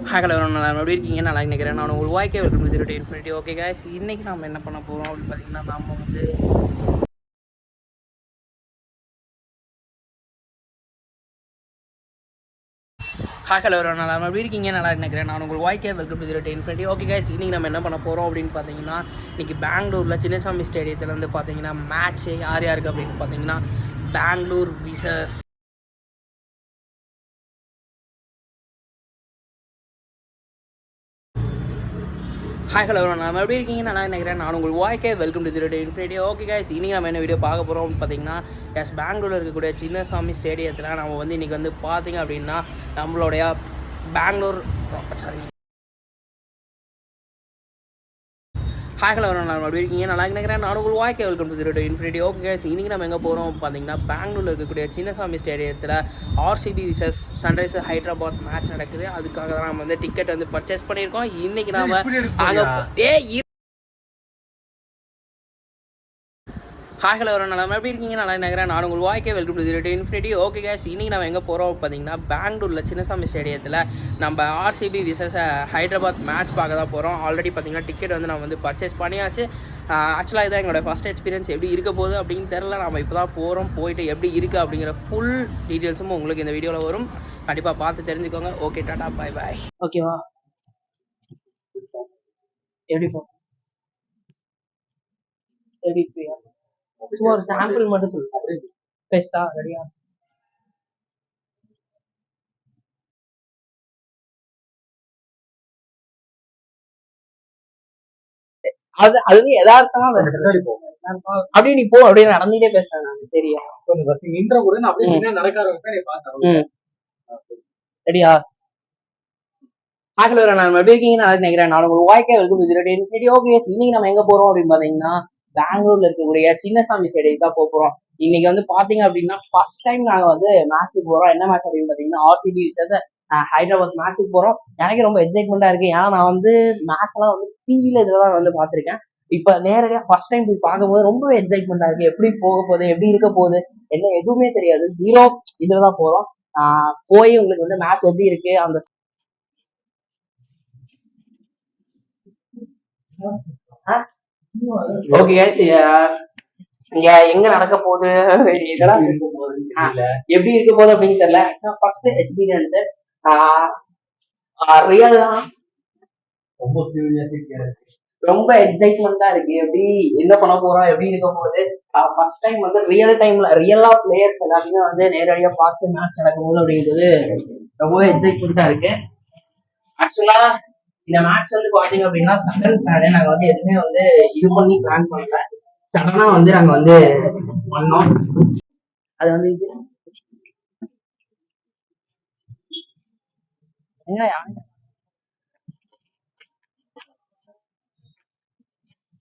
Hi hello நல்லா எப்படி இருக்கீங்க? நல்லா நினைக்கிறேன். நான் உங்களுக்கு வாய்க்கே welcome to 0 to Infinity. Okay guys, இன்றைக்கி நம்ம என்ன பண்ண போகிறோம் அப்படின்னு பார்த்தீங்கன்னா, நம்ம வந்து ஹாய் ஹலோ நல்லா எப்படி இருக்கீங்க? நல்லா நினைக்கிறேன். நான் உங்களுக்கு வாய்க்கே welcome to 0 to Infinity. Okay guys, இன்றைக்கி நம்ம என்ன பண்ண போகிறோம் அப்படின்னு பார்த்தீங்கன்னா, இன்றைக்கி பெங்களூரில் சின்னசாமி ஸ்டேடியத்தில் வந்து பார்த்தீங்கன்னா மேட்ச்சு யார் யாருக்கு அப்படின்னு பார்த்தீங்கன்னா பெங்களூர் விசஸ் ஹாய் ஹலோ நம்ம எப்படி இருக்கீங்க? நல்லா நினைக்கிறேன். நான் உங்களுக்கு வாய்க்கே welcome to 0 to Infinity. Okay guys, இன்றைக்கி நம்ம என்ன வீடியோ பார்க்க போகிறோம் அப்படின்னு பார்த்தீங்கன்னா, பெங்களூரில் இருக்கக்கூடிய சின்னசாமி ஸ்டேடியத்தில் நம்ம வந்து இன்றைக்கி வந்து பார்த்தீங்க அப்படின்னா நம்மளுடைய பெங்களூர் ஹாய் ஹலோ நல்லா எப்படி இருக்கீங்க? நல்லா நினைக்கிறேன். நான் உங்களுக்கு வாய்க்கே welcome to 0 to Infinity. Okay guys, இன்றைக்கி நம்ம எங்கே போகிறோம் பார்த்தீங்கன்னா பெங்களூரில் இருக்கக்கூடிய சின்னசாமி ஸ்டேடியத்தில் ஆர்சிபி விசஸ் சன்ரைஸ் ஹைதராபாத் மேட்ச் நடக்குது. அதுக்காக தான் நம்ம வந்து டிக்கெட் வந்து பர்ச்சேஸ் பண்ணியிருக்கோம். இன்றைக்கி நாம் அங்கே ஹாய் ஹலோ நல்லா எப்படி இருக்கீங்க? நல்லா நினைக்கிறேன். நான் உங்களுக்கு வாய்க்கே welcome to 0 to Infinity. Okay guys, இன்றைக்கி நம்ம எங்கே போகிறோம் பார்த்தீங்கன்னா பெங்களூரில் சின்னசாமி ஸ்டேடியத்தில் நம்ம ஆர்சிபி விசஸ் ஹைதராபாத் மேட்ச் பார்க்க தான் போகிறோம். ஆல்ரெடி பார்த்தீங்கன்னா டிக்கெட் வந்து நம்ம வந்து பர்ச்சேஸ் பண்ணியாச்சு. ஆக்சுவலாக இதான் எங்களோட ஃபஸ்ட் எக்ஸ்பீரியன்ஸ். எப்படி இருக்க போகுது அப்படின்னு தெரில. நம்ம இப்போ தான் போகிறோம். போயிட்டு எப்படி இருக்குது அப்படிங்கிற ஃபுல் டீட்டெயில்ஸும் உங்களுக்கு இந்த வீடியோவில் வரும். கண்டிப்பாக பார்த்து தெரிஞ்சுக்கோங்க. ஓகே, டாடா, பாய் பாய். ஓகேவா? எப்படி போ எப்படி சும்மா ஒரு சாம்பிள் மட்டும் சொல்லு. பெஸ்டா ரெடியா? அது அது யதார்த்தமா அப்படியே நீ போ, அப்படியே நடந்துட்டே பேசுறேன் நான். சரியா? ரெடியா? ஆக்சுவலா நான் எப்படி இருக்கீங்கன்னு நல்லா நினைக்கிறேன். நான் உங்களுக்கு வாய்க்கே welcome to 0 to Infinity. Okay, இன்னைக்கு நம்ம எங்க போறோம் அப்படின்னு பாத்தீங்கன்னா பெங்களூர்ல இருக்கக்கூடிய சின்னசாமி ஸ்டேடியம் தான் போறோம். இன்னைக்கு வந்து பாத்தீங்க அப்படின்னா ஃபர்ஸ்ட் டைம் நாங்க வந்து மேட்சுக்கு போறோம். என்ன மேட்ச் அப்படின்னு பாத்தீங்கன்னா ஆர்சிபி விசஸ் ஹைதராபாத் மேட்சுக்கு போறோம். எனக்கு ரொம்ப எக்ஸைட்மெண்டா இருக்கு. ஏன்னா நான் வந்து மேட்ச் எல்லாம் வந்து டிவில இதெல்லாம் வந்து பாத்திருக்கேன். இப்ப நேரடியா ஃபர்ஸ்ட் டைம் போய் பார்க்கும்போது ரொம்ப எக்ஸைட்மெண்டா இருக்கு. எப்படி போக போகுது, எப்படி இருக்க போகுது, என்ன எதுவுமே தெரியாது. ஜீரோ இதுலதான் போறோம். போய் உங்களுக்கு வந்து மேட்ச் எப்படி இருக்கு அந்த ஓகே இங்க எங்க நடக்க போகுது, எப்படி இருக்க போகுது அப்படின்னு தெரியல. ஃபர்ஸ்ட் எக்ஸ்பீரியன்ஸ் ரியல் தான். ரொம்ப எக்ஸைட்மெண்டா இருக்கு. எப்படி என்ன பண்ண போறோம், எப்படி இருக்க போகுது. ஃபர்ஸ்ட் டைம் வந்து ரியல் டைம்ல ரியலா பிளேயர்ஸ் எல்லாத்தையுமே வந்து நேரடியா பார்த்து மேட்ச் நடக்கும் போது அப்படிங்கிறது ரொம்பவே எக்ஸைட்மெண்டா இருக்கு. ஆக்சுவலா இந்த மேட்ச் வந்து பாத்தீங்க அப்படின்னா சடன் பிளான். நாங்க வந்து எதுவுமே வந்து இது பண்ணி பிளான் பண்ணல. சடனா வந்து நாங்க வந்து பண்ணோம். அது வந்து இது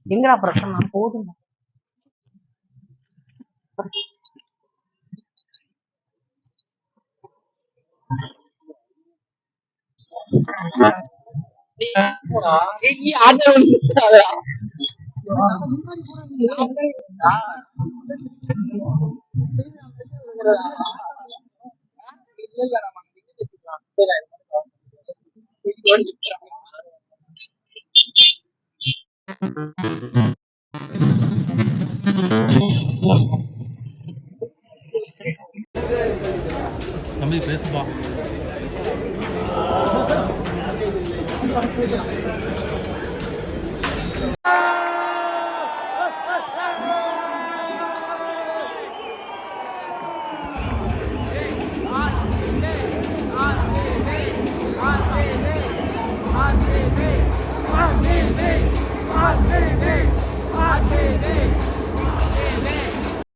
எங்கடா பிரச்சனை போதும். தம்பி பேசுப்பா.